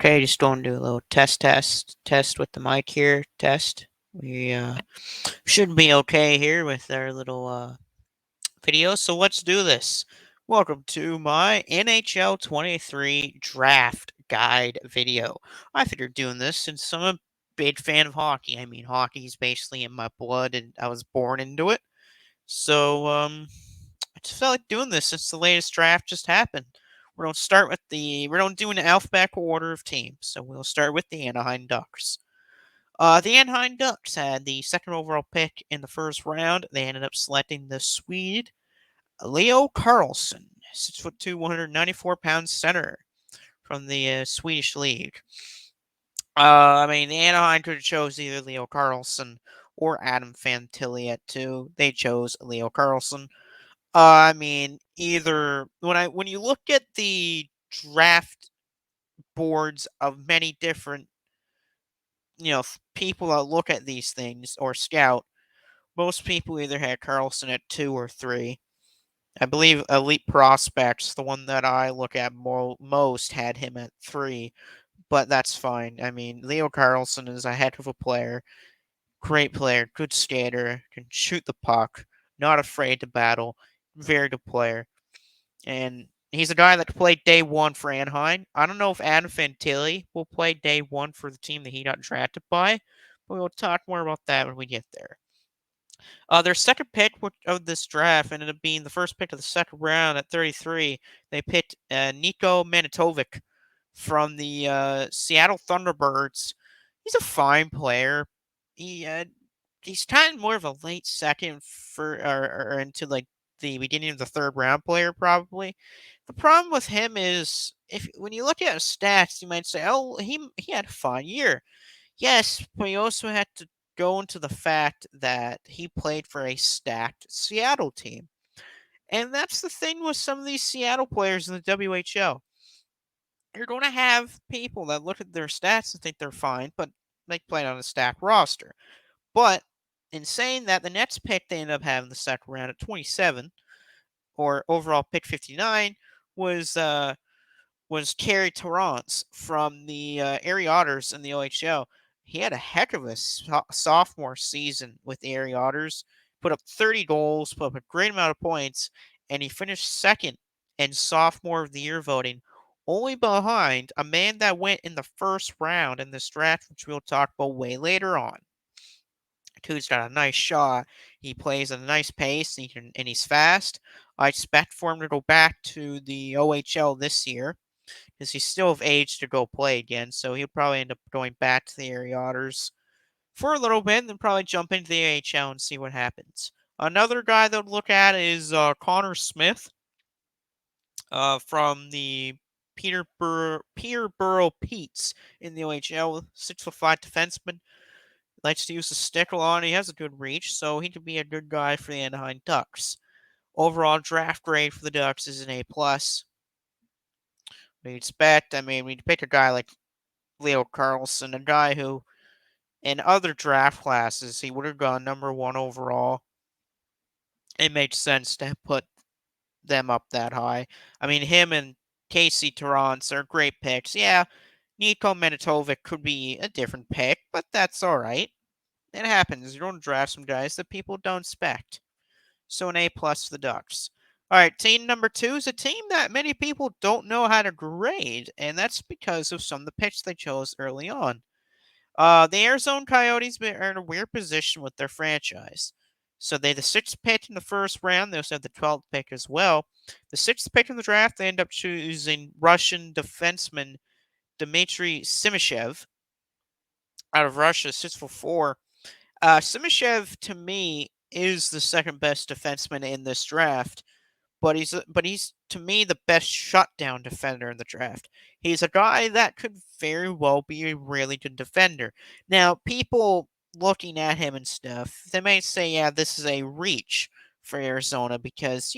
Okay, just going to do a little test with the mic here. Test. We should be okay here with our little video. So let's do this. Welcome to my NHL 23 draft guide video. I figured doing this since I'm a big fan of hockey. I mean, hockey is basically in my blood, and I was born into it. So I just felt like doing this since the latest draft just happened. We're gonna do an alphabetical order of teams. So we'll start with the Anaheim Ducks. The Anaheim Ducks had the second overall pick in the first round. They ended up selecting the Swede Leo Carlsson, 6'2", 194-pound center from the Swedish league. I mean, the Anaheim could have chose either Leo Carlsson or Adam Fantilli at 2. They chose Leo Carlsson. I mean, either when you look at the draft boards of many different, people that look at these things or scout, most people either had Carlson at 2 or 3. I believe Elite Prospects, the one that I look at most, had him at 3, but that's fine. I mean, Leo Carlson is a heck of a player, great player, good skater, can shoot the puck, not afraid to battle, very good player. And he's a guy that played day one for Anaheim. I don't know if Adam Fantilli will play day one for the team that he got drafted by, but we'll talk more about that when we get there. Their second pick of this draft ended up being the first pick of the second round at 33. They picked Nico Manitovic from the Seattle Thunderbirds. He's a fine player. He he's kind of more of a late second or into like the beginning of the third round player probably. The problem with him is if when you look at his stats, you might say, "Oh, he had a fine year." Yes, but you also had to go into the fact that he played for a stacked Seattle team. And that's the thing with some of these Seattle players in the WHL. You're going to have people that look at their stats and think they're fine, but they play on a stacked roster. But in saying that, the next pick they ended up having the second round at 27, or overall pick 59, was Carey Torrance from the Erie Otters in the OHL. He had a heck of a sophomore season with the Erie Otters, put up 30 goals, put up a great amount of points, and he finished second in sophomore of the year voting, only behind a man that went in the first round in this draft, which we'll talk about way later on. Dude's got a nice shot. He plays at a nice pace, and he's fast. I expect for him to go back to the OHL this year because he's still of age to go play again. So he'll probably end up going back to the Erie Otters for a little bit, and then probably jump into the AHL and see what happens. Another guy that would look at is Connor Smith from the Peterborough Petes in the OHL, 6'5" defenseman. Likes to use the stick a lot. He has a good reach, so he could be a good guy for the Anaheim Ducks. Overall draft grade for the Ducks is an A+. We expect, I mean, we'd pick a guy like Leo Carlsson, a guy who, in other draft classes, he would have gone number 1 overall. It makes sense to put them up that high. I mean, him and Casey Torrance are great picks. Yeah, Nico Manitovic could be a different pick, but that's all right. It happens. You don't draft some guys that people don't expect. So an A+ for the Ducks. All right, team number 2 is a team that many people don't know how to grade, and that's because of some of the picks they chose early on. The Arizona Coyotes are in a weird position with their franchise. So they had the 6th pick in the first round. They also have the 12th pick as well. The 6th pick in the draft, they end up choosing Russian defenseman Dmitry Simashev out of Russia, 6'4". Simashev, to me, is the second best defenseman in this draft, but he's to me the best shutdown defender in the draft. He's a guy that could very well be a really good defender. Now, people looking at him and stuff, they may say, yeah, this is a reach for Arizona because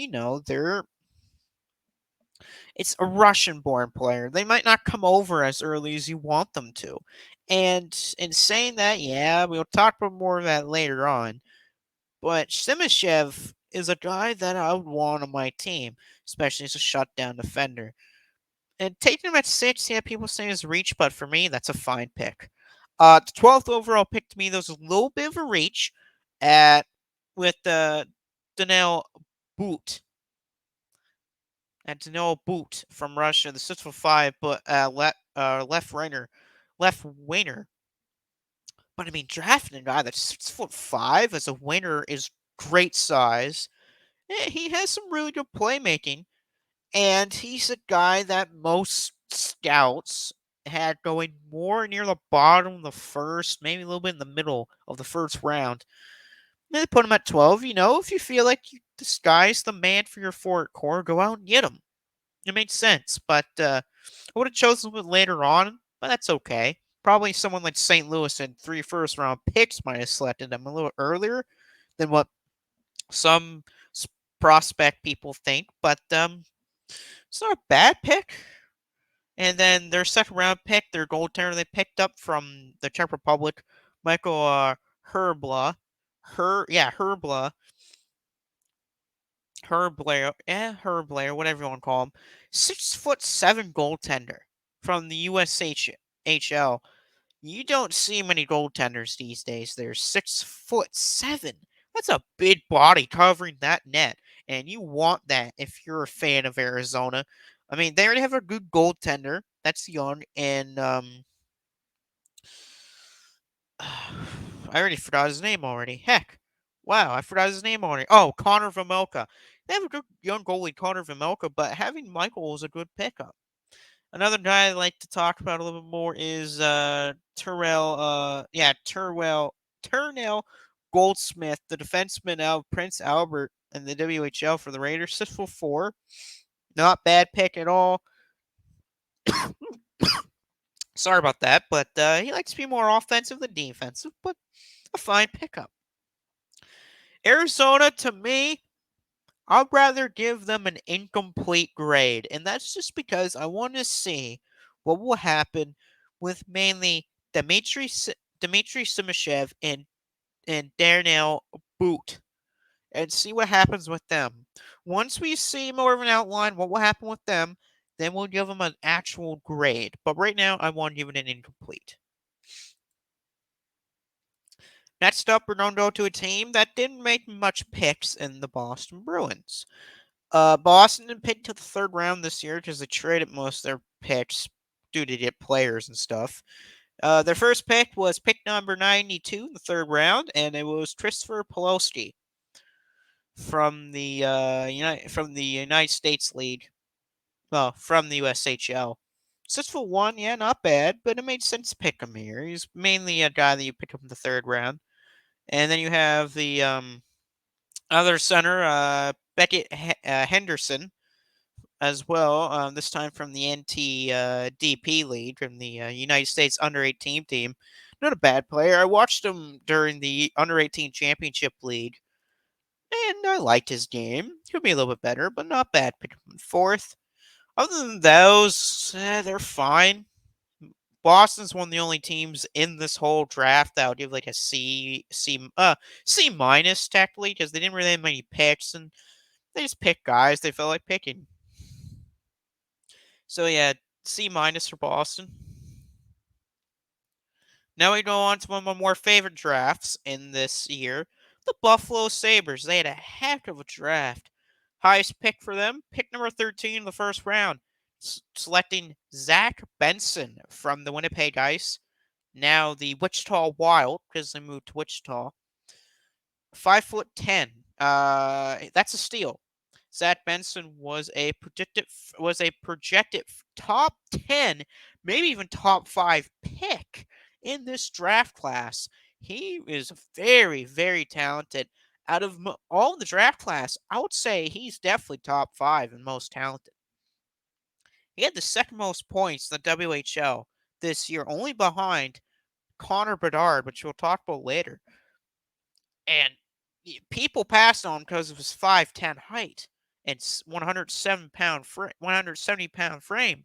it's a Russian-born player. They might not come over as early as you want them to. And in saying that, yeah, we'll talk about more of that later on. But Simashev is a guy that I would want on my team, especially as a shutdown defender. And taking him at 6, yeah, people say is a reach, but for me, that's a fine pick. The 12th overall pick to me, there's a little bit of a reach at with Daniel Boot. And Daniel Boot from Russia, the 6'5", but left winger. But I mean, drafting a guy that's 6'5" as a winger is great size. He has some really good playmaking. And he's a guy that most scouts had going more near the bottom of the first, maybe a little bit in the middle of the first round. And they put him at 12. If you feel like this guy's the man for your forward core, go out and get him. It made sense, but I would have chosen him later on, but that's okay. Probably someone like St. Louis and 3 first-round picks might have selected him a little earlier than what some prospect people think, but it's not a bad pick. And then their second round pick, their goaltender they picked up from the Czech Republic, Michael Herbla. Herbla. Herblair, whatever you want to call him. 6'7" goaltender from the USHL. You don't see many goaltenders these days. They're 6'7". That's a big body covering that net, and you want that if you're a fan of Arizona. I mean, they already have a good goaltender that's young, and I already forgot his name already. Heck, wow, I forgot his name already. Oh, Connor Vimoka. They have a good young goalie, Connor Vimoka, but having Michael is a good pickup. Another guy I'd like to talk about a little bit more is Turnell Goldsmith, the defenseman out of Prince Albert in the WHL for the Raiders. 6'4". Not bad pick at all. Sorry about that, but he likes to be more offensive than defensive, but a fine pickup. Arizona, to me, I'd rather give them an incomplete grade, and that's just because I want to see what will happen with mainly Dmitry Simashev and Darnell Boot, and see what happens with them. Once we see more of an outline, what will happen with them, then we'll give them an actual grade. But right now, I want to give it an incomplete. Next up, we're going to go to a team that didn't make much picks in the Boston Bruins. Boston didn't pick to the third round this year because they traded most of their picks due to get players and stuff. Their first pick was pick number 92 in the third round, and it was Christopher Poloski from the United States League. Well, from the USHL. 6'1", yeah, not bad, but it made sense to pick him here. He's mainly a guy that you pick up in the third round. And then you have the other center, Beckett Henderson, as well. This time from the NTDP League, from the United States Under-18 team. Not a bad player. I watched him during the Under-18 Championship League, and I liked his game. Could be a little bit better, but not bad. Pick him in fourth. Other than those, they're fine. Boston's one of the only teams in this whole draft that would give like a C minus technically because they didn't really have many picks and they just picked guys they felt like picking. So yeah, C minus for Boston. Now we go on to one of my more favorite drafts in this year, the Buffalo Sabres. They had a heck of a draft. Highest pick for them, pick number 13 in the first round, selecting Zach Benson from the Winnipeg Ice. Now the Wichita Wild, because they moved to Wichita. 5'10". That's a steal. Zach Benson was a projected top 10, maybe even top 5 pick in this draft class. He is very, very talented. Out of all the draft class, I would say he's definitely top 5 and most talented. He had the second most points in the WHL this year, only behind Connor Bedard, which we'll talk about later. And people passed on him because of his 5'10" height and 170-pound frame.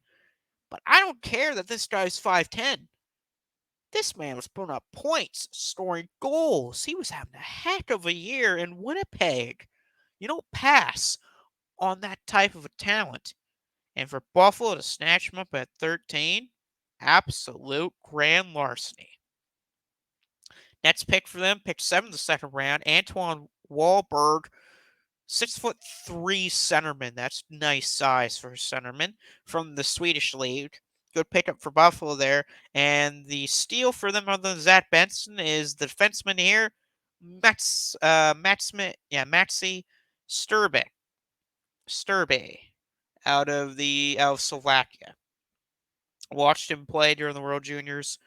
But I don't care that this guy's 5'10". This man was putting up points, scoring goals. He was having a heck of a year in Winnipeg. You don't pass on that type of a talent. And for Buffalo to snatch him up at 13, absolute grand larceny. Next pick for them, pick 7 in the second round, Antoine Wahlberg, 6'3" centerman. That's nice size for a centerman from the Swedish league. Good pickup for Buffalo there. And the steal for them, other than Zach Benson, is the defenseman here, Maxi Sturbe, out of Slovakia. Watched him play during the World Juniors.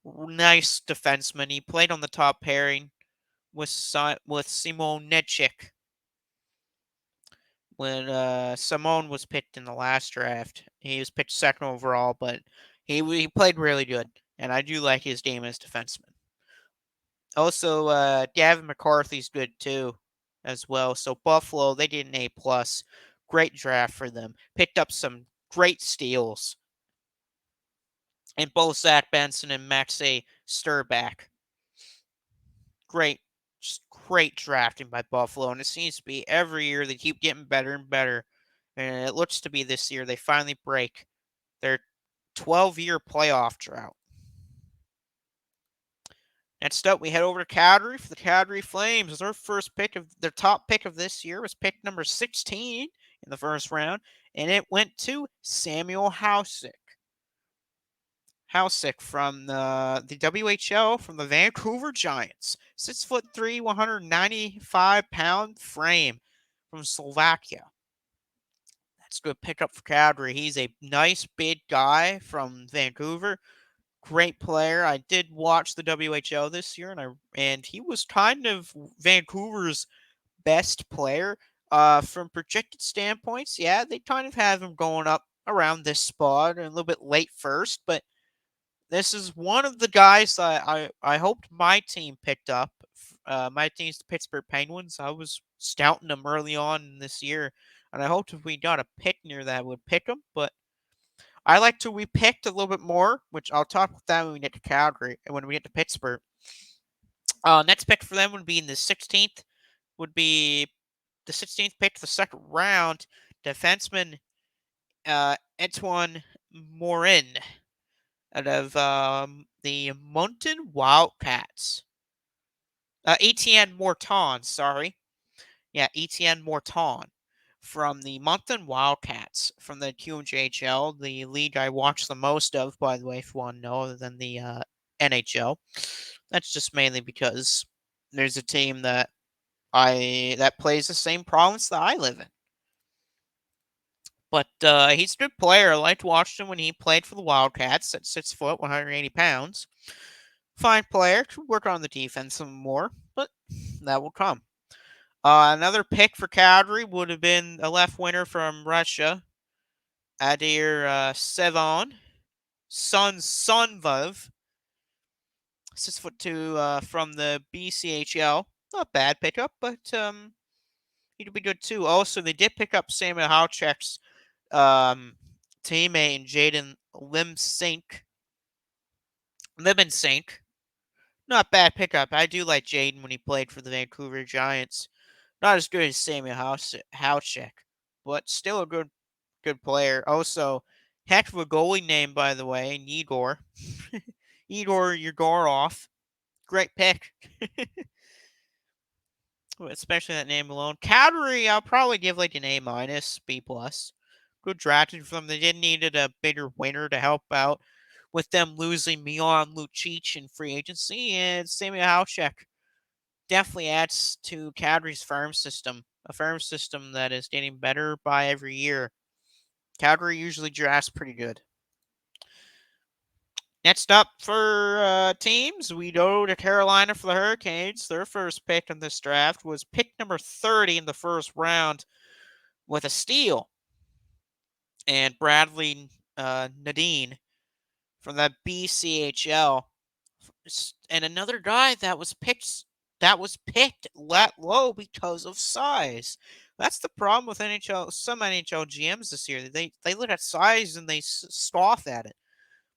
Nice defenseman. He played on the top pairing with Simon Necek when Simon was picked in the last draft. He was picked second overall, but he played really good, and I do like his game as defenseman. Also, Gavin McCarthy's good too, as well. So Buffalo, they did an A+. Great draft for them. Picked up some great steals. And both Zach Benson and Maxi Sturback. Just great drafting by Buffalo, and it seems to be every year they keep getting better and better. And it looks to be this year they finally break their 12-year playoff drought. Next up, we head over to Calgary for the Calgary Flames. Their top pick of this year was pick number 16 in the first round, and it went to Samuel Housick. Housick from the WHL from the Vancouver Giants. 6'3", 195-pound frame from Slovakia. That's a good pickup for Calgary. He's a nice big guy from Vancouver. Great player. I did watch the WHL this year, and he was kind of Vancouver's best player. From projected standpoints, yeah, they kind of have him going up around this spot and a little bit late first, but this is one of the guys I hoped my team picked up. My team's the Pittsburgh Penguins. I was scouting them early on this year, and I hoped if we got a pick near that, would pick them. But I like to be picked a little bit more, which I'll talk about that when we get to Calgary and when we get to Pittsburgh. Next pick for them would be in the 16th. Would be the 16th pick of the second round. Defenseman Antoine Morin out of the Moncton Wildcats. Etienne Morton, sorry. Yeah, Etienne Morton from the Moncton Wildcats from the QMJHL, the league I watch the most of, by the way, if you want to know, other than the NHL. That's just mainly because there's a team that plays the same province that I live in. But he's a good player. I liked watching him when he played for the Wildcats at 6 foot, 180 pounds. Fine player. Could work on the defense some more, but that will come. Another pick for Calgary would have been a left winger from Russia, Adir Sevon, Sunvov, 6'2", from the BCHL. Not bad pickup, but he'd be good too. Also, they did pick up Samuel Houseck's teammate in Jaden Libensink. Not bad pickup. I do like Jaden when he played for the Vancouver Giants. Not as good as Samuel Houseck, but still a good player. Also, heck of a goalie name, by the way, Igor. Igor Yegorov. Great pick. Especially that name alone. Calgary, I'll probably give like an A-, B+. Good drafting for them. They did needed a bigger winner to help out with them losing Milan Lucic in free agency, and Samuel Houseck definitely adds to Calgary's farm system, a farm system that is getting better by every year. Calgary usually drafts pretty good. Next up for teams, we go to Carolina for the Hurricanes. Their first pick in this draft was pick number 30 in the first round with a steal. And Bradley Nadine from the BCHL. And another guy that was picked that low because of size. That's the problem with some NHL GMs this year. They look at size and they scoff at it.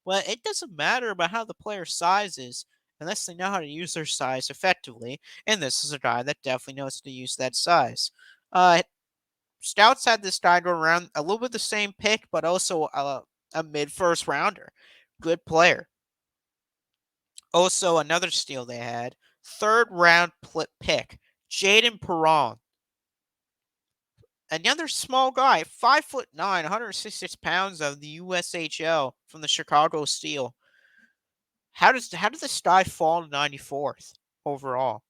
Well, it doesn't matter about how the player's size is unless they know how to use their size effectively. And this is a guy that definitely knows how to use that size. Stouts had this guy go around a little bit the same pick, but also a mid-first rounder. Good player. Also, another steal they had, third round pick, Jaden Perron. Another small guy, 5'9", 166 pounds of the USHL from the Chicago Steel. How did this guy fall to 94th overall?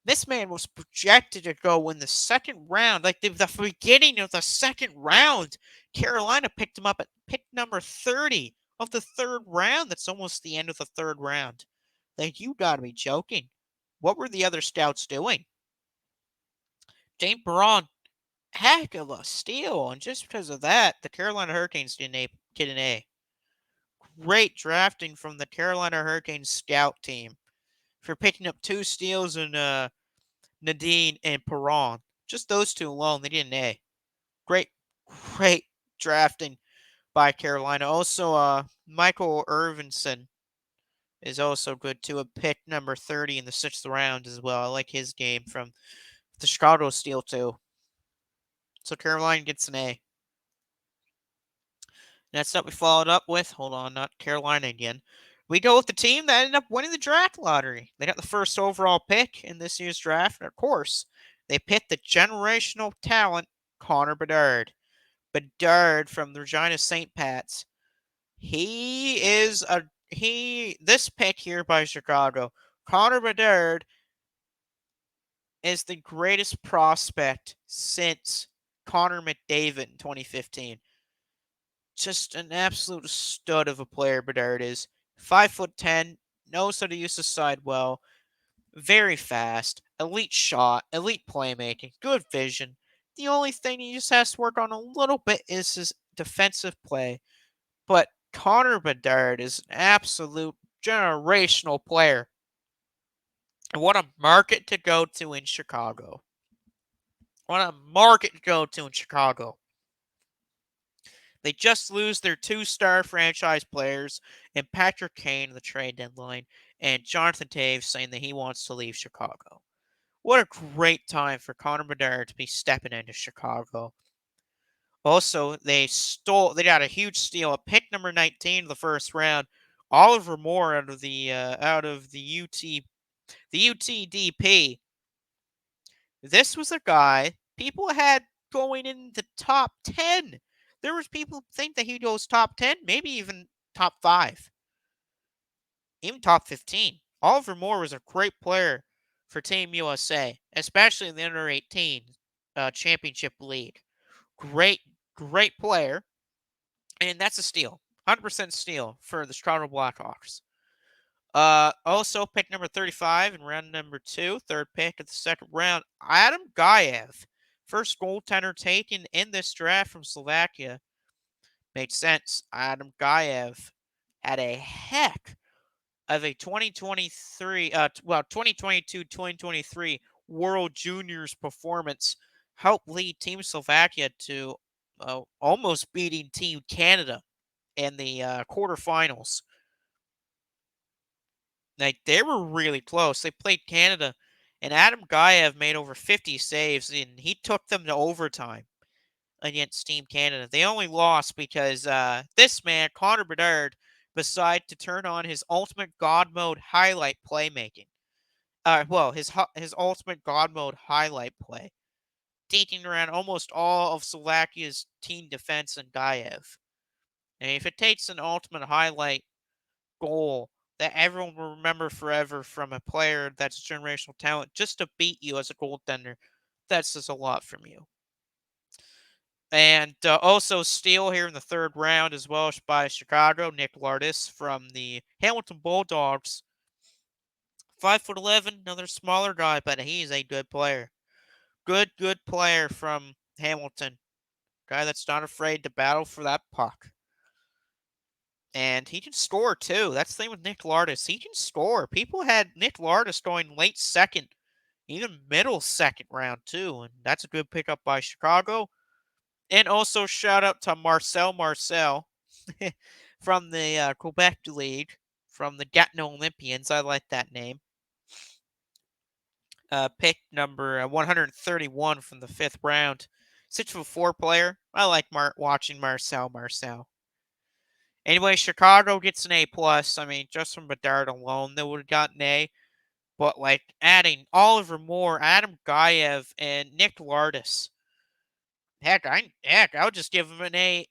This man was projected to go in the second round, like the beginning of the second round. Carolina picked him up at pick number 30 of the third round. That's almost the end of the third round. Like, you gotta be joking. What were the other scouts doing? James Perron, heck of a steal, and just because of that, the Carolina Hurricanes didn't get an A. Great drafting from the Carolina Hurricanes scout team for picking up 2 steals and Nadine and Perron. Just those 2 alone, they did an A. Great drafting by Carolina. Also, Michael Irvinson is also good too. A pick number 30 in the 6th round as well. I like his game from the Chicago Steel too. So Carolina gets an A. Next up, we followed up with, hold on, not Carolina again. We go with the team that ended up winning the draft lottery. They got the first overall pick in this year's draft. And of course, they picked the generational talent, Connor Bedard. Bedard from the Regina St. Pats. This pick here by Chicago, Connor Bedard is the greatest prospect since Connor McDavid in 2015. Just an absolute stud of a player, Bedard is. 5'10", knows how to use the side well, very fast, elite shot, elite playmaking, good vision. The only thing he just has to work on a little bit is his defensive play. But Connor Bedard is an absolute generational player. And what a market to go to in Chicago. What a market to go to in Chicago. They just lose their 2-star franchise players in Patrick Kane, the trade deadline, and Jonathan Toews saying that he wants to leave Chicago. What a great time for Connor Bedard to be stepping into Chicago. Also, they got a huge steal, a pick number 19 of the first round, Oliver Moore out of the UTDP. This was a guy people had going in the top 10. There was people think that he goes top 10, maybe even top 5, even top 15. Oliver Moore was a great player for Team USA, especially in the under 18 championship league. Great player, and that's a steal, 100% steal for the Chicago Blackhawks. Also, pick number 35 in round number 2, third pick of the second round, Adam Gaev, first goaltender taken in this draft from Slovakia. Makes sense. Adam Gaev had a heck of a 2022-2023 World Juniors performance, helped lead Team Slovakia to almost beating Team Canada in the quarterfinals. Like, they were really close. They played Canada, and Adam Gaev made over 50 saves, and he took them to overtime against Team Canada. They only lost because this man, Connor Bedard, decided to turn on his ultimate God mode highlight playmaking. His ultimate God mode highlight play, taking around almost all of Slovakia's team defense and Gaev. And if it takes an ultimate highlight goal that everyone will remember forever from a player that's a generational talent just to beat you as a goaltender, that says a lot from you. And also steal here in the third round as well by Chicago, Nick Lardis from the Hamilton Bulldogs. 5'11", another smaller guy, but he's a good player. Good player from Hamilton. Guy that's not afraid to battle for that puck. And he can score too. That's the thing with Nick Lardis. He can score. People had Nick Lardis going late second, even middle second round too. And that's a good pickup by Chicago. And also shout out to Marcel from the Quebec League, from the Gatineau Olympians. I like that name. Pick number 131 from the 5th round. 6'4" player. I like watching Marcel Marceau. Anyway, Chicago gets an A+. I mean, just from Bedard alone, they would have gotten A. But, like, adding Oliver Moore, Adam Gaev, and Nick Lardis. Heck, I would just give them an A++,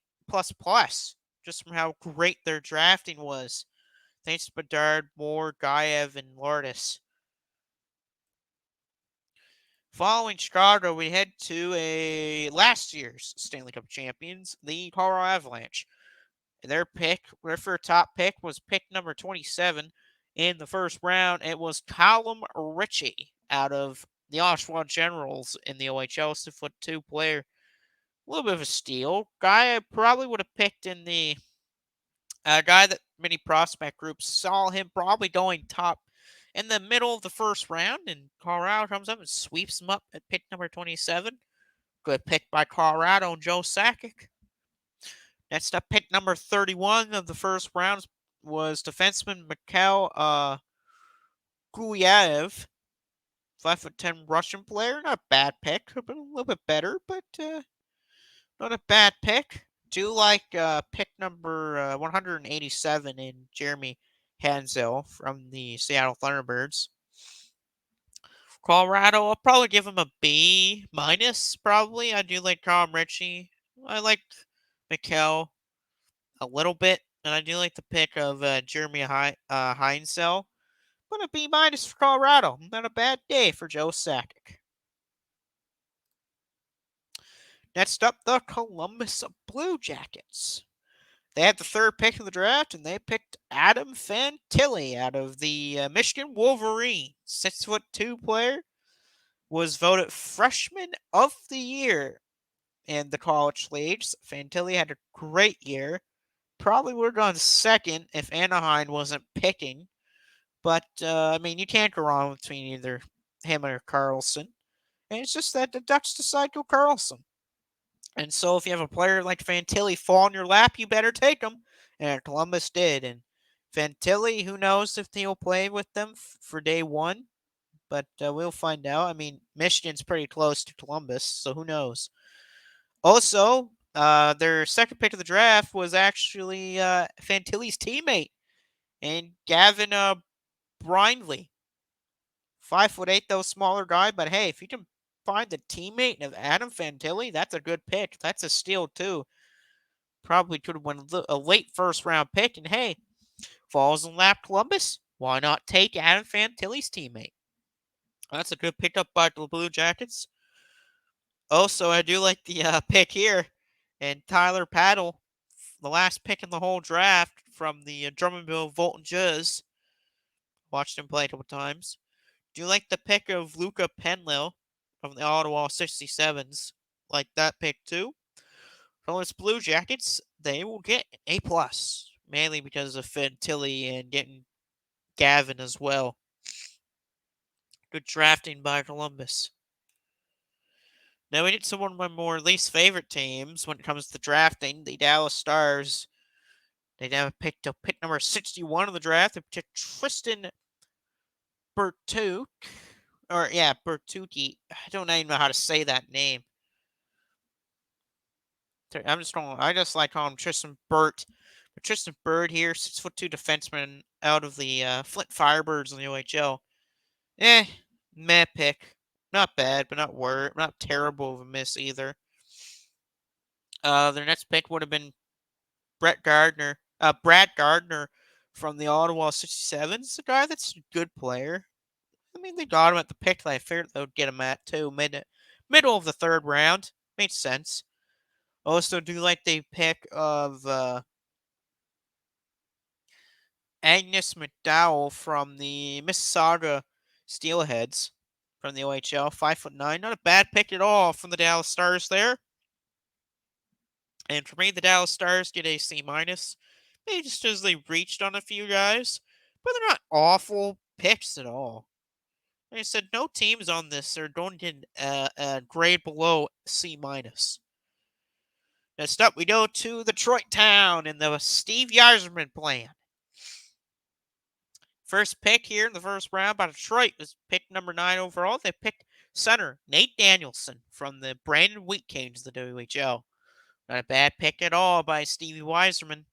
just from how great their drafting was. Thanks to Bedard, Moore, Gaev, and Lardis. Following Chicago, we head to last year's Stanley Cup champions, the Colorado Avalanche. Their top pick was pick number 27 in the first round. It was Callum Ritchie out of the Oshawa Generals in the OHL, 6'2" player. A little bit of a steal. Guy I probably would have picked in the guy that many prospect groups saw him probably going top in the middle of the first round, and Colorado comes up and sweeps him up at pick number 27. Good pick by Colorado and Joe Sakic. Next up, pick number 31 of the first round was defenseman Mikhail Guyaev, 5'10" Russian player. Not a bad pick. Could have been a little bit better, but not a bad pick. Do like pick number 187 in Jeremy Hanzel from the Seattle Thunderbirds. Colorado, I'll probably give him a B minus. Probably, I do like Tom Ritchie. I like Mikhail a little bit, and I do like the pick of Jeremy Heinzel. But a B minus for Colorado. Not a bad day for Joe Sakic. Next up, the Columbus Blue Jackets. They had the third pick of the draft, and they picked Adam Fantilli out of the Michigan Wolverines. 6'2" player, was voted Freshman of the Year in the college leagues. Fantilli had a great year. Probably would have gone second if Anaheim wasn't picking. But, I mean, you can't go wrong between either him or Carlson. And it's just that the Ducks decide to go Carlson. And so if you have a player like Fantilli fall in your lap, you better take him. And Columbus did. And Fantilli, who knows if he'll play with them for day one. But we'll find out. I mean, Michigan's pretty close to Columbus, so who knows. Also, their second pick of the draft was actually Fantilli's teammate, and Gavin Brindley. 5'8", though, smaller guy, but hey, if you can find the teammate of Adam Fantilli, that's a good pick. That's a steal, too. Probably could have won a late first round pick, and hey, falls in lap Columbus. Why not take Adam Fantilli's teammate? That's a good pickup by the Blue Jackets. Also, I do like the pick here, and Tyler Paddle, the last pick in the whole draft from the Drummondville Volton Jazz. Watched him play a couple times. Do you like the pick of Luca Penlow from the Ottawa 67s? Like that pick too? Columbus Blue Jackets, they will get A+, mainly because of Fantilli and getting Gavin as well. Good drafting by Columbus. Now we get to one of my more least favorite teams when it comes to drafting, the Dallas Stars. They now picked up pick number 61 of the draft. They picked Tristan Bertuzzi. Bertuzzi. I don't even know how to say that name. I just like calling him Tristan Burt. But Tristan Bird here, 6'2" defenseman out of the Flint Firebirds in the OHL. Meh pick. Not bad, but not terrible of a miss either. Their next pick would have been Brad Gardner from the Ottawa 67s. A guy that's a good player. I mean, they got him at the pick that I figured they would get him at too. Middle of the third round. Made sense. Also, do like the pick of Agnes McDowell from the Mississauga Steelheads from the OHL, 5'9". Not a bad pick at all from the Dallas Stars there. And for me, the Dallas Stars get a C-. Maybe just as they reached on a few guys, but they're not awful picks at all. Like I said, no teams on this are going to get a grade below C-. Next up, we go to Detroit Town in the Steve Yzerman plan. First pick here in the first round by Detroit was pick number 9 overall. They picked Center, Nate Danielson from the Brandon Wheat Canes of the WHL. Not a bad pick at all by Stevie Weiserman.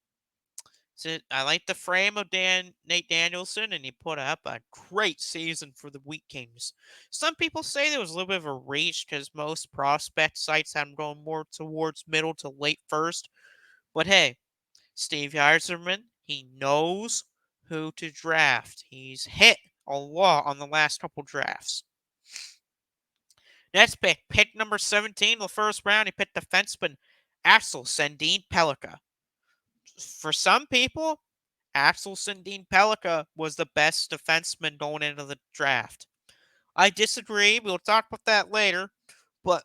So I like the frame of Nate Danielson, and he put up a great season for the Wheat Kings. Some people say there was a little bit of a reach because most prospect sites have him going more towards middle to late first. But hey, Steve Yzerman, he knows who to draft. He's hit a lot on the last couple drafts. Next pick number 17, the first round, he picked defenseman Axel Sandin Pellikka. For some people, Axel Sandin Pellikka was the best defenseman going into the draft. I disagree. We'll talk about that later. But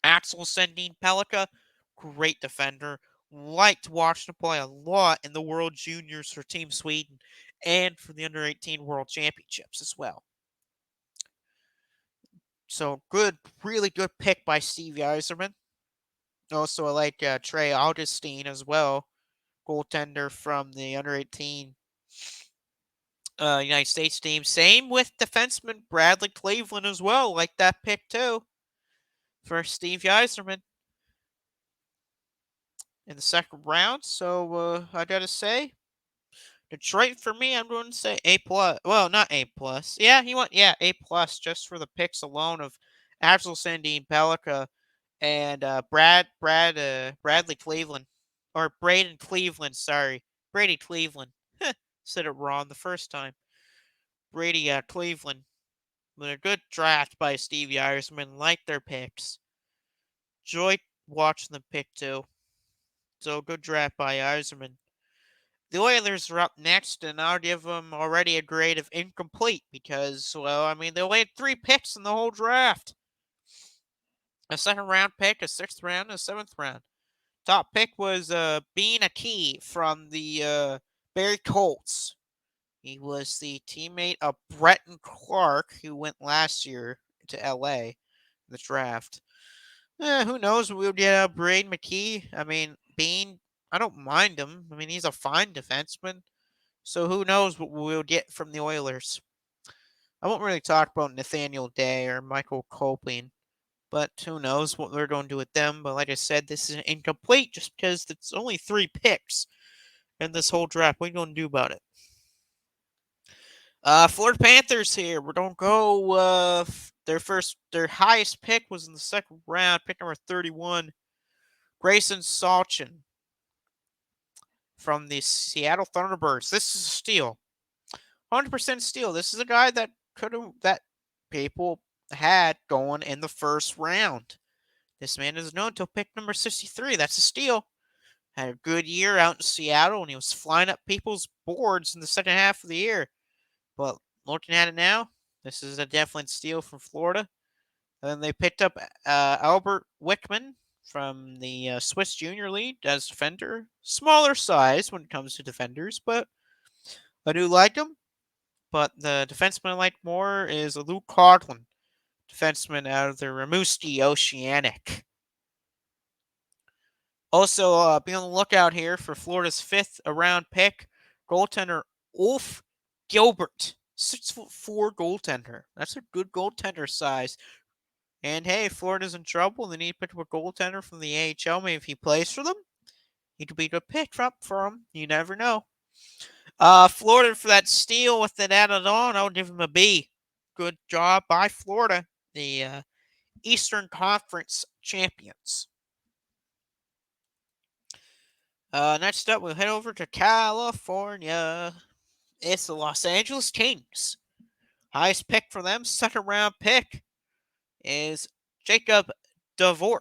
Axel Sandin Pellikka, great defender. Liked watching him play a lot in the World Juniors for Team Sweden and for the Under 18 World Championships as well. So good, really good pick by Steve Yzerman. Also, I like Trey Augustine as well, goaltender from the Under 18 United States team. Same with defenseman Bradley Cleveland as well. Like that pick too for Steve Yzerman in the second round. So I gotta say, Detroit for me, I'm going to say A plus. Well, not A plus. Yeah, he went A plus just for the picks alone of Axel Sandin Pellikka and Bradley Cleveland or Braden Cleveland. Sorry, Brady Cleveland. Said it wrong the first time. Brady Cleveland. But a good draft by Steve Yzerman. Like their picks. Enjoyed watching them pick too. So good draft by Yzerman. The Oilers are up next, and I'll give them already a grade of incomplete because, well, I mean, they only had 3 picks in the whole draft. A second round pick, a sixth round, and a seventh round. Top pick was Bean Aki from the Barrie Colts. He was the teammate of Bretton Clark, who went last year to LA in the draft. Who knows what we'll get out of Braden McKee. I mean, Bean, I don't mind him. I mean, he's a fine defenseman. So who knows what we'll get from the Oilers. I won't really talk about Nathaniel Day or Michael Coping, but who knows what they're going to do with them. But like I said, this is incomplete just because it's only 3 picks in this whole draft. What are you going to do about it? Florida Panthers here. We're going to go their highest pick was in the second round, pick number 31. Grayson Sawchin from the Seattle Thunderbirds. This is a steal. 100% steal. This is a guy that people had going in the first round. This man is known until pick number 63. That's a steal. Had a good year out in Seattle, and he was flying up people's boards in the second half of the year. But looking at it now, this is a definite steal from Florida. And then they picked up Albert Wickman from the Swiss Junior League as defender. Smaller size when it comes to defenders, but I do like him. But the defenseman I like more is Luke Coughlin, defenseman out of the Rimouski Oceanic. Also, be on the lookout here for Florida's 5th round pick, goaltender Ulf Gilbert. 6'4" goaltender. That's a good goaltender size. And hey, Florida's in trouble. They need to pick up a goaltender from the AHL. Maybe if he plays for them, he could be a good pick up for them. You never know. Florida for that steal with it added on, I'll give him a B. Good job by Florida, the Eastern Conference champions. Next up, we'll head over to California. It's the Los Angeles Kings. Highest pick for them, second round pick, is Jacob Dvorak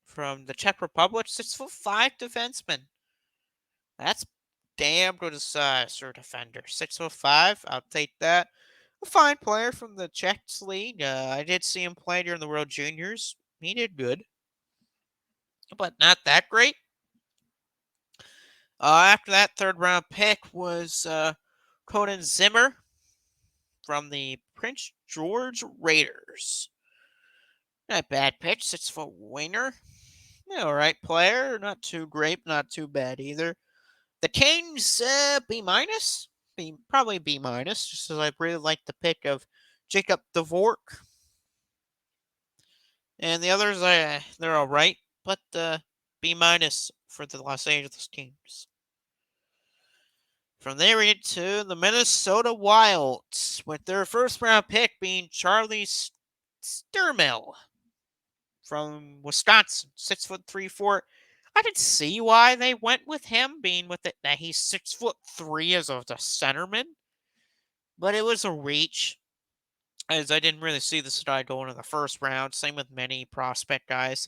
from the Czech Republic. 6'5" defenseman. That's damn good size for a defender. 6'5", I'll take that. A fine player from the Czech League. I did see him play during the World Juniors. He did good, but not that great. After that, third round pick was Coden Zimmer from the Prince George Raiders. Not a bad pitch, 6-foot winger. Yeah, all right player, not too great, not too bad either. The Kings, B-. probably B minus, just as I really like the pick of Jacob Dvorak. And the others, they're all right, but B minus for the Los Angeles Kings. From there, we get to the Minnesota Wild with their first round pick being Charlie Sturmel from Wisconsin, 6'3", 4". I could see why they went with him, being with it that he's 6'3" as a centerman, but it was a reach, as I didn't really see this guy going in the first round. Same with many prospect guys.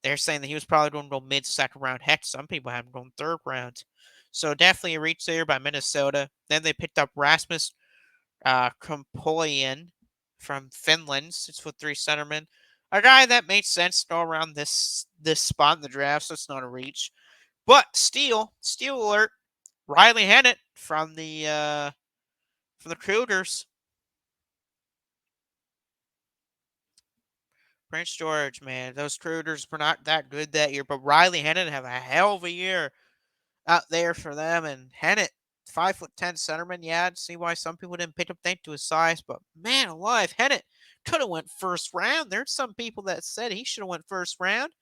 They're saying that he was probably going to go mid-second round. Heck, some people have him going third round. So definitely a reach there by Minnesota. Then they picked up Rasmus Kumpoian from Finland, 6'3" centerman. A guy that made sense to go around this spot in the draft, so it's not a reach. But steal alert, Riley Hennett from the Cougars. Prince George, man, those Cougars were not that good that year, but Riley Hennett have a hell of a year out there for them. And Hennett, 5'10" centerman. Yeah, I'd see why some people didn't pick up thanks to his size, but man alive, Hennett could have went first round. There's some people that said he should have went first round.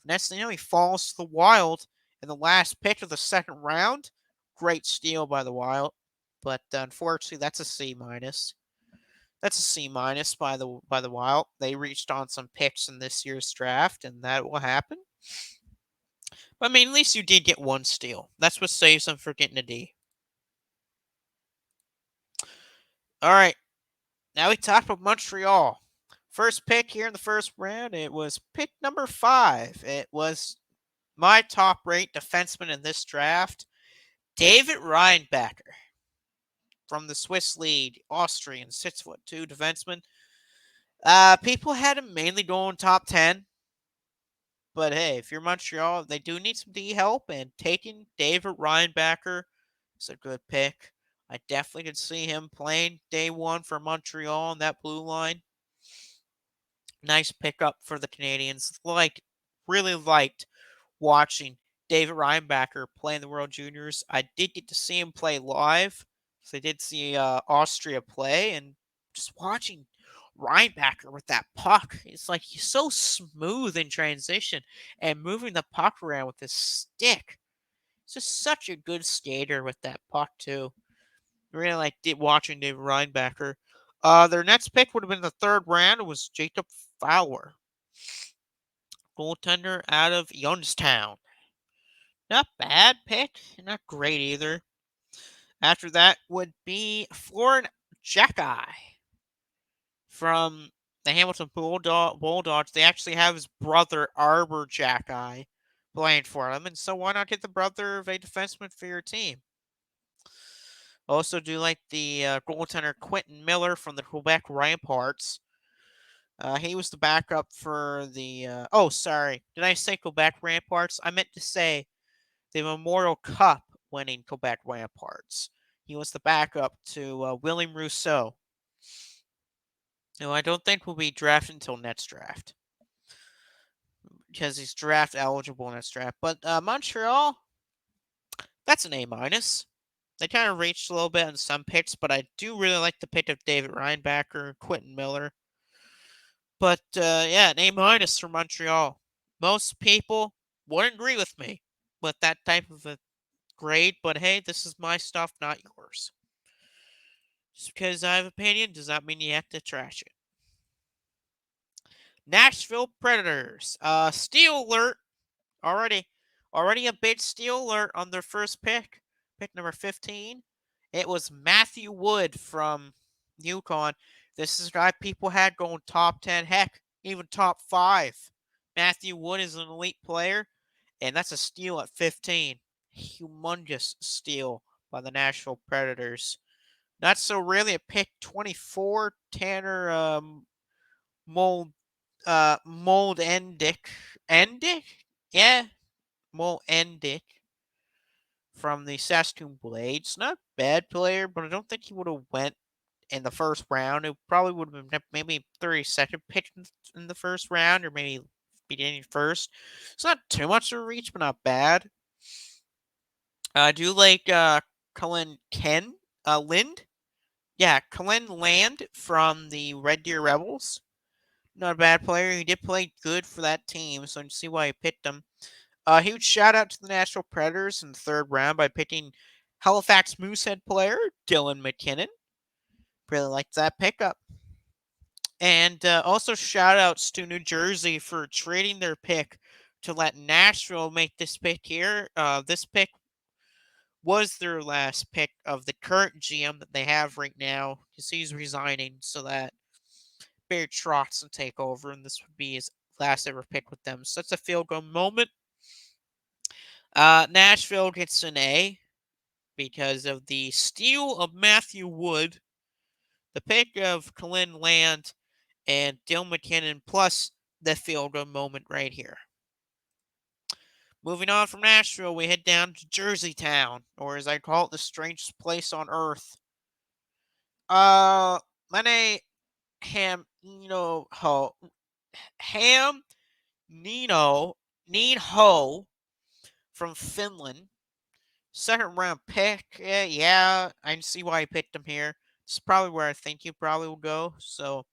Next thing you know, he falls to the Wild in the last pick of the second round. Great steal by the Wild, but unfortunately, that's a C minus. That's a C minus by the Wild. They reached on some picks in this year's draft, and that will happen. But I mean, at least you did get one steal. That's what saves them for getting a D. All right, now we talk about Montreal. First pick here in the first round, it was pick number 5. It was my top rate defenseman in this draft, David Reinbacher from the Swiss League, Austrian, 6'2" defenseman. People had him mainly going top 10. But hey, if you're Montreal, they do need some D help, and taking David Reinbacher is a good pick. I definitely could see him playing day one for Montreal on that blue line. Nice pickup for the Canadians. Really liked watching David Reinbacher play in the World Juniors. I did get to see him play live, so I did see Austria play, and just watching Reinbacher with that puck, it's like he's so smooth in transition and moving the puck around with his stick. He's just such a good skater with that puck too. Really liked watching David Reinbacher. Their next pick would have been the third round. It was Jacob Fowler, goaltender out of Youngstown. Not bad pick, not great either. After that would be Florin Jacky from the Hamilton Bulldogs. They actually have his brother, Arbor Jacky, playing for them, and so why not get the brother of a defenseman for your team? Also do like the goaltender Quentin Miller from the Quebec Ramparts. He was the backup for the... sorry. Did I say Quebec Ramparts? I meant to say the Memorial Cup winning Quebec Ramparts. He was the backup to William Rousseau, who I don't think will be drafted until next draft, because he's draft eligible next draft. But Montreal, that's an A minus. They kind of reached a little bit on some picks, but I do really like the pick of David Reinbacher, Quentin Miller. But yeah, an A minus for Montreal. Most people wouldn't agree with me with that type of a grade, but hey, this is my stuff, not yours. Just because I have an opinion does not mean you have to trash it. Nashville Predators. Steal alert. Already a big steal alert on their first pick. Pick number 15. It was Matthew Wood from UConn. This is a guy people had going top 10. Heck, even top 5. Matthew Wood is an elite player, and that's a steal at 15. Humongous steal by the Nashville Predators. Not so really at pick 24, Tanner Mold Endick. Endick? Yeah, Mold Endick from the Saskatoon Blades. Not a bad player, but I don't think he would have went in the first round. It probably would have been maybe 32nd pick in the first round, or maybe beginning first. It's not too much of a reach, but not bad. I do like Cullen Ken Lind. Yeah, Kalen Land from the Red Deer Rebels. Not a bad player. He did play good for that team, so I can see why I picked him. Huge shout out to the Nashville Predators in the third round by picking Halifax Moosehead player Dylan McKinnon. Really liked that pickup. And also shout outs to New Jersey for trading their pick to let Nashville make this pick here. This pick was their last pick of the current GM that they have right now because he's resigning so that Barry Trotz will take over, and this would be his last ever pick with them. So that's a field goal moment. Nashville gets an A because of the steal of Matthew Wood, the pick of Kalen Land, and Dylan McKinnon, plus the field goal moment right here. Moving on from Nashville, we head down to Jersey Town, or as I call it, the strangest place on earth. My Ham Nino Ho Ham Nino Ho from Finland. Second round pick. Yeah, I can see why I picked him here. It's probably where I think he probably will go. So,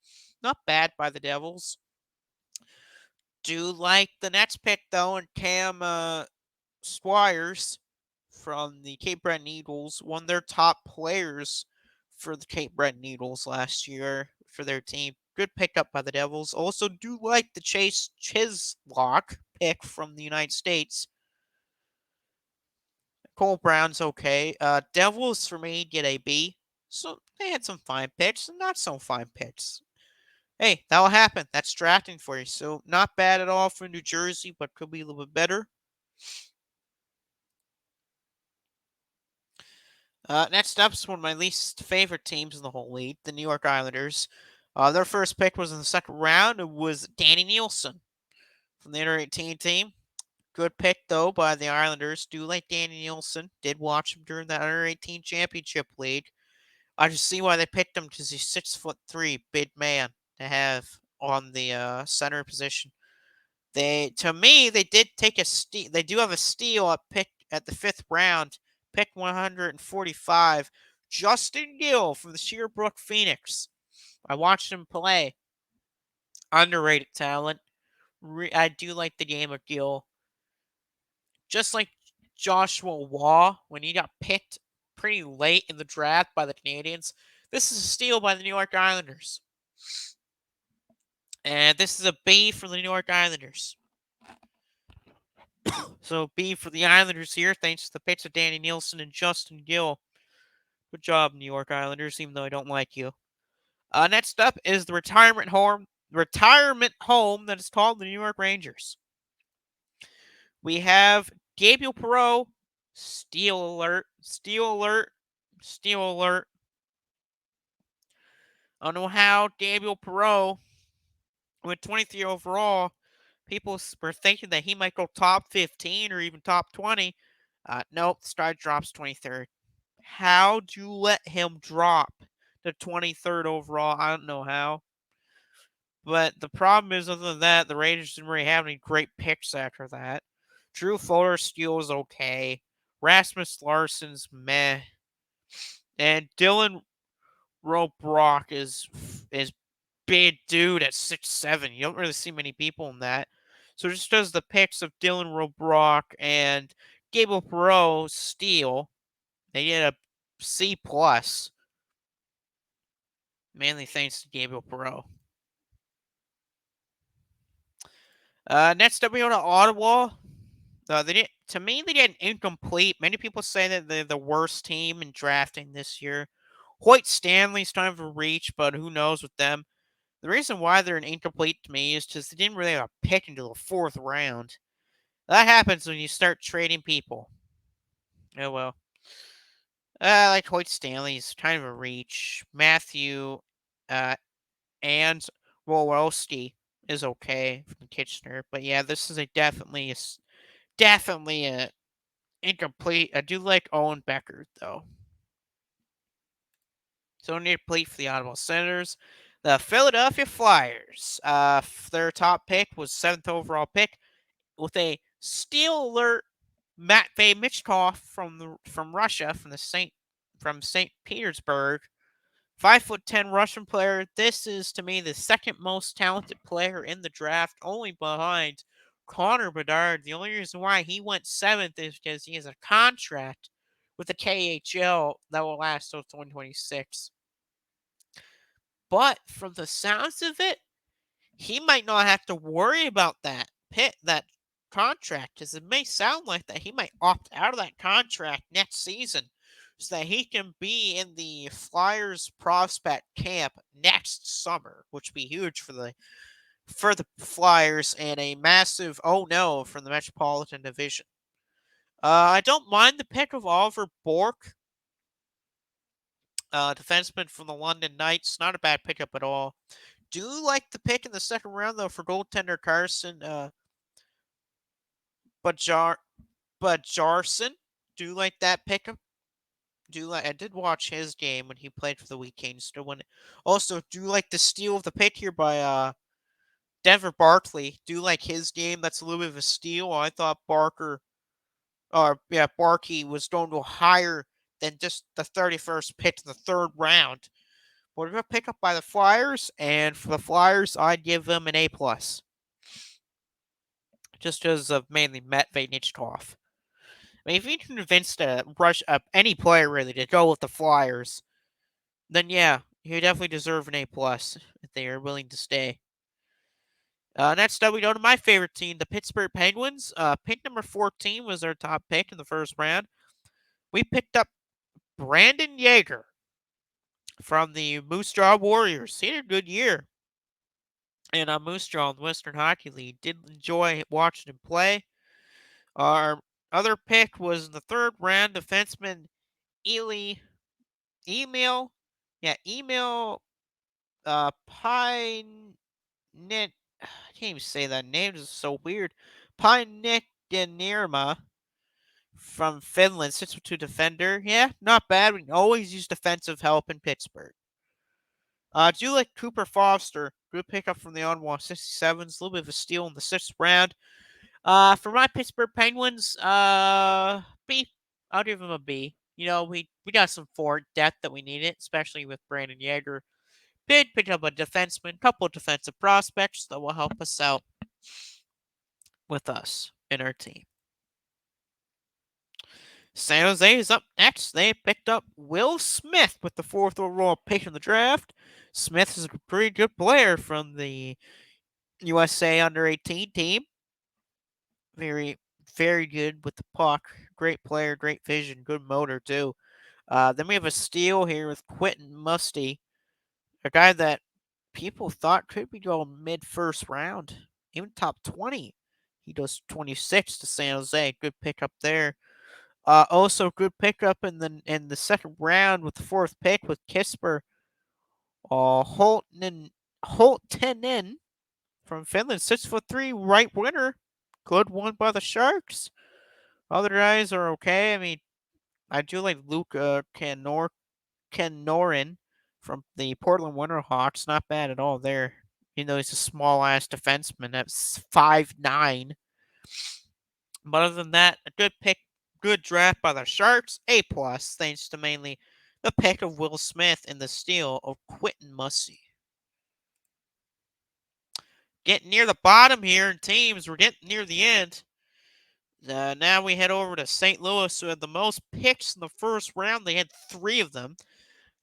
not bad by the Devils. Do like the next pick though, and Cam Squires from the Cape Breton Eagles, one of their top players for the Cape Breton Eagles last year for their team. Good pickup by the Devils. Also, do like the Chase Chislock pick from the United States. Cole Brown's okay. Devils for me get a B. So they had some fine picks and not so fine picks. Hey, that'll happen. That's drafting for you. So not bad at all for New Jersey, but could be a little bit better. Next up is one of my least favorite teams in the whole league, the New York Islanders. Their first pick was in the second round. It was Danny Nielsen from the under 18 team. Good pick though by the Islanders. Do like Danny Nielsen. Did watch him during the under 18 championship league. I just see why they picked him because he's 6'3", big man to have on the center position. To me, they did take a steal. They do have a steal at pick at the fifth round, pick 145. Justin Gill from the Sherbrooke Phoenix. I watched him play. Underrated talent. I do like the game of Gill. Just like Joshua Waugh, when he got picked pretty late in the draft by the Canadians, this is a steal by the New York Islanders. And this is a B for the New York Islanders. So B for the Islanders here, thanks to the picks of Danny Nielsen and Justin Gill. Good job, New York Islanders, even though I don't like you. Next up is the retirement home that is called the New York Rangers. We have Gabriel Perreault, steal alert, steal alert, steal alert. I don't know how Gabriel Perreault went 23 overall. People were thinking that he might go top 15 or even top 20. Nope, Star drops 23rd. How do you let him drop to 23rd overall? I don't know how. But the problem is, other than that, the Rangers didn't really have any great picks after that. Drew Fuller steal is okay. Rasmus Larsson's meh. And Dylan Robrok is big dude at 6'7". You don't really see many people in that. So just does the picks of Dylan Robrok and Gabriel Perreault steal, they get a C plus. Mainly thanks to Gabriel Perreault. Next up, we go to Ottawa. To me, they get incomplete. Many people say that they're the worst team in drafting this year. Hoyt Stanley's time of a reach, but who knows with them. The reason why they're an incomplete to me is just they didn't really have a pick until the fourth round. That happens when you start trading people. Oh well. Like Hoyt Stanley's kind of a reach. Matthew and Wolowski is okay from Kitchener, but yeah, this is definitely a incomplete. I do like Owen Becker though. So incomplete for the Ottawa Senators. The Philadelphia Flyers. Their top pick was 7th overall pick with a steal alert. Matvey Michkov from Russia, from the St. from St. Petersburg. 5'10" Russian player. This is to me the second most talented player in the draft, only behind Connor Bedard. The only reason why he went seventh is because he has a contract with the KHL that will last till 2026. But from the sounds of it, he might not have to worry about that contract, because it may sound like that he might opt out of that contract next season so that he can be in the Flyers prospect camp next summer, which would be huge for the Flyers and a massive oh no from the Metropolitan Division. I don't mind the pick of Oliver Bork, defenseman from the London Knights. Not a bad pickup at all. Do like the pick in the second round though for goaltender Carson Bajar Bajarson. Do like that pickup. I did watch his game when he played for the Weekends. Also, do like the steal of the pick here by Denver Barkley. Do like his game. That's a little bit of a steal. I thought Barkey was going to higher than just the 31st pick in the third round. But a pick up by the Flyers, and for the Flyers, I'd give them an A plus, just because of mainly Matvei Nichkov. I mean, if you can convince any player really to go with the Flyers, then yeah, you definitely deserve an A plus if they are willing to stay. Next up, we go to my favorite team, the Pittsburgh Penguins. Pick number 14 was our top pick in the first round. We picked up Brandon Yeager from the Moose Jaw Warriors. He had a good year. And Moose Jaw in the Western Hockey League. Did enjoy watching him play. Our other pick was in the third round, defenseman Email Pine Nit. I can't even say that name. It's so weird. Painikkanirma from Finland, 6'2" defender. Yeah, not bad. We can always use defensive help in Pittsburgh. Do you like Cooper Foster? Good pickup from the Ottawa 67s. A little bit of a steal in the sixth round. For my Pittsburgh Penguins, B. I'll give them a B. You know, we got some forward depth that we needed, especially with Brandon Yeager. Did pick up a defenseman, couple of defensive prospects that will help us out with us in our team. San Jose is up next. They picked up Will Smith with the fourth overall pick in the draft. Smith is a pretty good player from the USA Under-18 team. Very, very good with the puck. Great player, great vision, good motor too. Then we have a steal here with Quentin Musty, a guy that people thought could be going mid-first round, even top 20. He goes 26 to San Jose. Good pickup there. Also good pickup in the second round with the fourth pick with Kisper. Holtenen from Finland, 6'3", right winger. Good one by the Sharks. Other guys are okay. I mean, I do like Luka Kenorin from the Portland Winterhawks. Not bad at all there. You know, he's a small ass defenseman at 5'9". But other than that, a good pick, good draft by the Sharks. A plus, thanks to mainly the pick of Will Smith and the steal of Quentin Musty. Getting near the bottom here in teams. We're getting near the end. Now we head over to St. Louis, who had the most picks in the first round. They had 3 of them.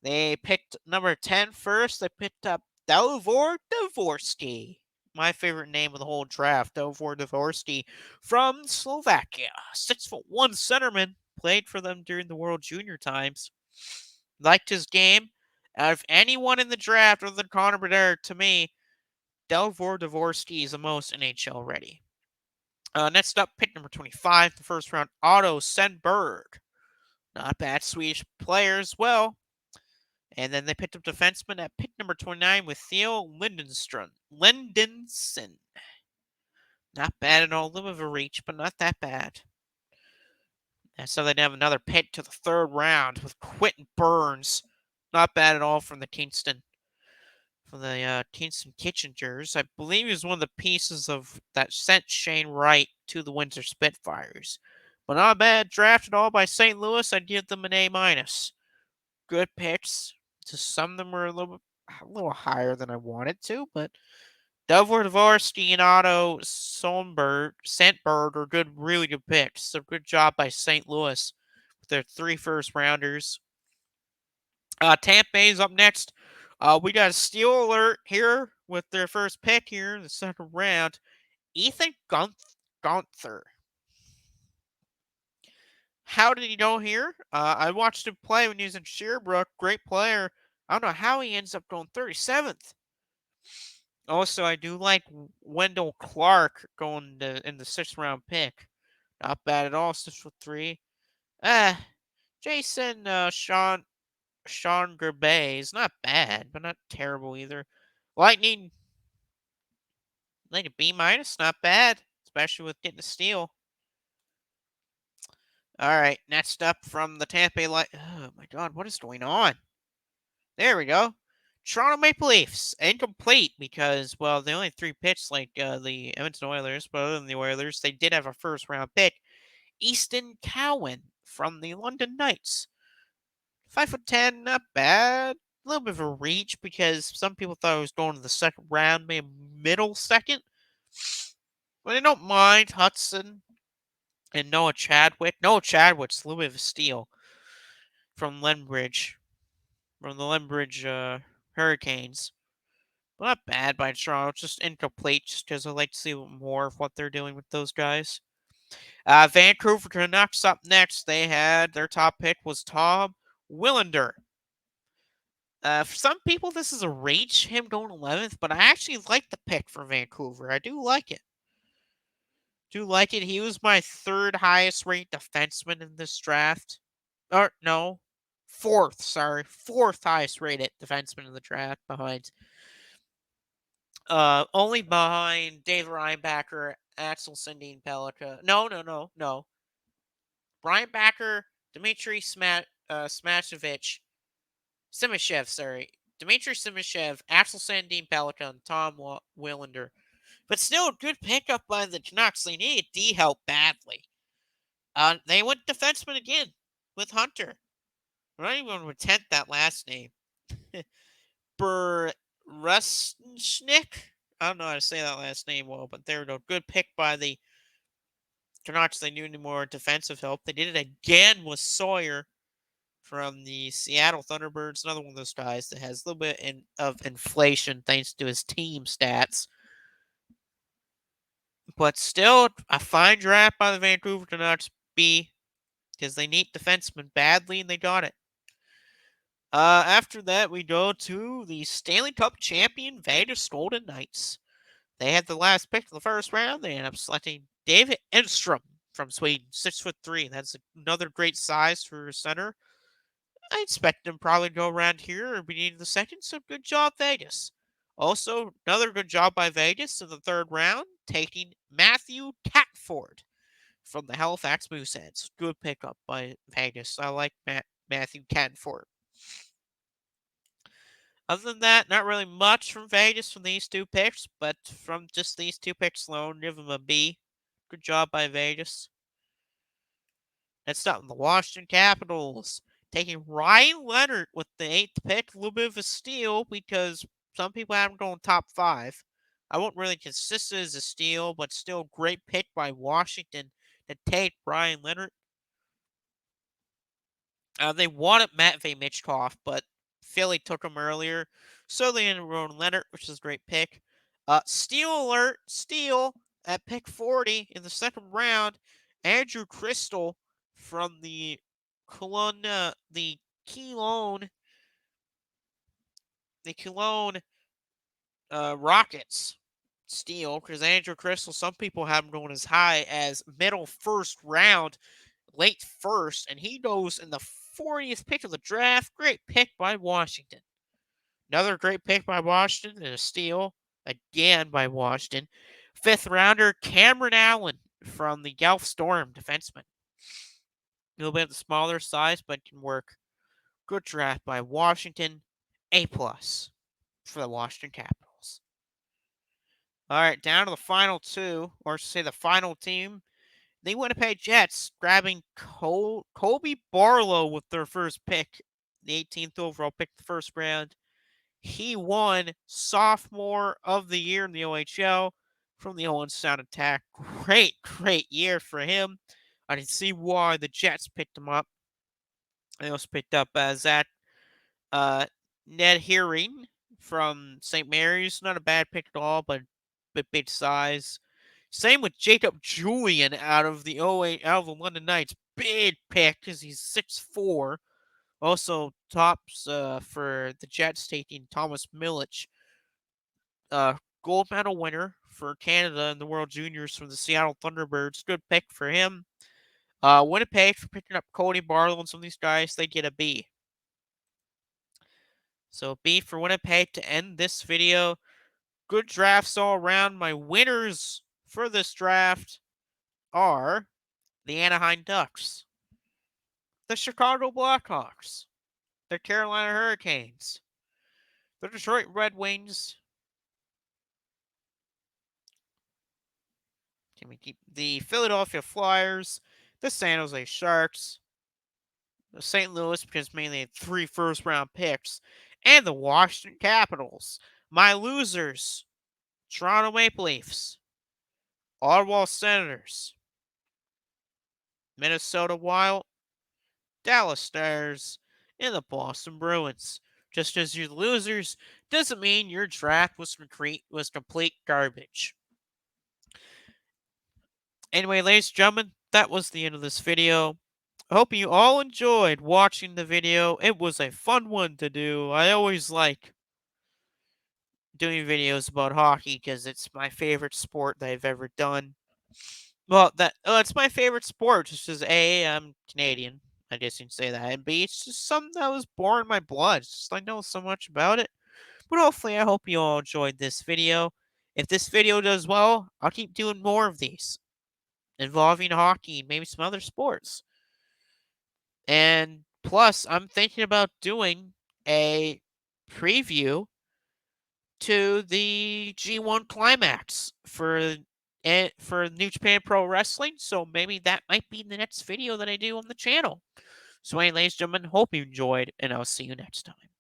They picked number 10 first. They picked up Dalibor Dvorsky. My favorite name of the whole draft, Dalibor Dvorsky from Slovakia. 6'1" centerman. Played for them during the World Junior times. Liked his game. Out of anyone in the draft other than Connor Bedard, to me, Dalibor Dvorsky is the most NHL ready. Next up, pick number 25, the first round, Otto Sennberg. Not bad Swedish player as well. And then they picked up defenseman at pick number 29 with Theo Lindensson. Not bad at all. A little bit of a reach, but not that bad. And so they'd have another pick to the third round with Quentin Burns. Not bad at all from the Kingston Kitchengers. I believe he was one of the pieces of that sent Shane Wright to the Windsor Spitfires. But not a bad draft at all by St. Louis. I'd give them an A-. good picks. Just some of them were a little higher than I wanted to, but Delvor Dvorsky and Otto Sandberg are good, really good picks. So good job by St. Louis with their 3 first rounders. Tampa Bay's up next. We got a steal alert here with their first pick here in the second round. Ethan Gunther. How did he go here? I watched him play when he was in Sherbrooke. Great player. I don't know how he ends up going 37th. Also, I do like Wendell Clark going in the 6th round pick. Not bad at all. 6'3". Jason Sean Gerbet is not bad, but not terrible either. Lightning, like a B minus, not bad, especially with getting a steal. All right, next up from the Tampa Bay Light. Oh my God, what is going on? There we go. Toronto Maple Leafs incomplete because they only had 3 picks like the Edmonton Oilers, but other than the Oilers, they did have a first round pick, Easton Cowan from the London Knights. 5'10", not bad. A little bit of a reach because some people thought it was going to the second round, maybe middle second. But I don't mind Hudson and Noah Chadwick. Noah Chadwick's a little bit of a steal from Lethbridge, from the Lethbridge Hurricanes. But not bad by Toronto. It's just incomplete just because I like to see more of what they're doing with those guys. Vancouver Canucks up next. They had their top pick was Tom Willander. For some people, this is a reach, him going 11th, but I actually like the pick for Vancouver. I do like it. He was my 3rd highest ranked defenseman in this draft. Or, no, 4th, sorry. 4th highest rated defenseman in the draft behind. Only behind Dave Reinbacher, Axel Sandin Pellikka. No. Reinbacher, Dmitry Simashev, sorry. Dmitry Simashev, Axel Sandin Pellikka, and Tom Willander. But still, a good pickup by the Canucks. They needed D help badly. They went defenseman again with Hunter. I'm not even going to attempt that last name. Berusnik? I don't know how to say that last name well, but there we go. Good pick by the Canucks. They knew more defensive help. They did it again with Sawyer from the Seattle Thunderbirds. Another one of those guys that has a little bit of inflation thanks to his team stats. But still, a fine draft by the Vancouver Canucks B because they need defensemen badly and they got it. After that, we go to the Stanley Cup champion Vegas Golden Knights. They had the last pick of the first round. They ended up selecting David Enstrom from Sweden, 6'3". That's another great size for a center. I expect him probably to go around here or beginning of the second, so good job, Vegas. Also, another good job by Vegas in the 3rd round, taking Matthew Catford from the Halifax Mooseheads. Good pickup by Vegas. I like Matthew Catford. Other than that, not really much from Vegas from these 2 picks, but from just these 2 picks alone, give them a B. Good job by Vegas. Next up, the Washington Capitals taking Ryan Leonard with the 8th pick. A little bit of a steal because some people have him going top 5. I won't really consider it as a steal, but still great pick by Washington to take Ryan Leonard. They wanted Matvei Michkov, but Philly took him earlier. So they ended up Leonard, which is a great pick. Steal alert, steal at pick 40 in the 2nd round. Andrew Crystal from the Cologne Rockets. Steal, because Andrew Crystal, some people have him going as high as middle 1st round, late 1st, and he goes in the 40th pick of the draft. Great pick by Washington. Another great pick by Washington and a steal again by Washington. 5th rounder Cameron Allen from the Guelph Storm, defenseman. A little bit of the smaller size, but can work. Good draft by Washington. A+ for the Washington Capitals. All right, down to the final 2, or say the final team. The Winnipeg Jets grabbing Colby Barlow with their first pick the 18th overall pick, the first round. He won Sophomore of the Year in the OHL from the Owen Sound Attack. Great year for him. I can see why the Jets picked him up. They also picked up uh, Ned Hearing from St. Mary's. Not a bad pick at all, but big size. Same with Jacob Julian out of the London Knights. Big pick because he's 6'4". Also tops for the Jets taking Thomas Milic, uh, gold medal winner for Canada in the World Juniors from the Seattle Thunderbirds. Good pick for him. Winnipeg for picking up Cody Barlow and some of these guys, they get a B. So B for Winnipeg to end this video. Good drafts all around. My winners for this draft are the Anaheim Ducks, the Chicago Blackhawks, the Carolina Hurricanes, the Detroit Red Wings, the Philadelphia Flyers, the San Jose Sharks, the St. Louis, because mainly had 3 first-round picks, and the Washington Capitals. My losers, Toronto Maple Leafs, Ottawa Senators, Minnesota Wild, Dallas Stars, and the Boston Bruins. Just as you're losers doesn't mean your draft was complete garbage. Anyway, ladies and gentlemen, that was the end of this video. I hope you all enjoyed watching the video. It was a fun one to do. I always like doing videos about hockey because it's my favorite sport that I've ever done. Well, it's my favorite sport just as A, I'm Canadian. I guess you can say that. And B, it's just something that was born in my blood. It's just I know so much about it. But hopefully, I hope you all enjoyed this video. If this video does well, I'll keep doing more of these involving hockey and maybe some other sports. And plus, I'm thinking about doing a preview to the G1 Climax for New Japan Pro Wrestling. So maybe that might be the next video that I do on the channel. So anyway, ladies and gentlemen, hope you enjoyed, and I'll see you next time.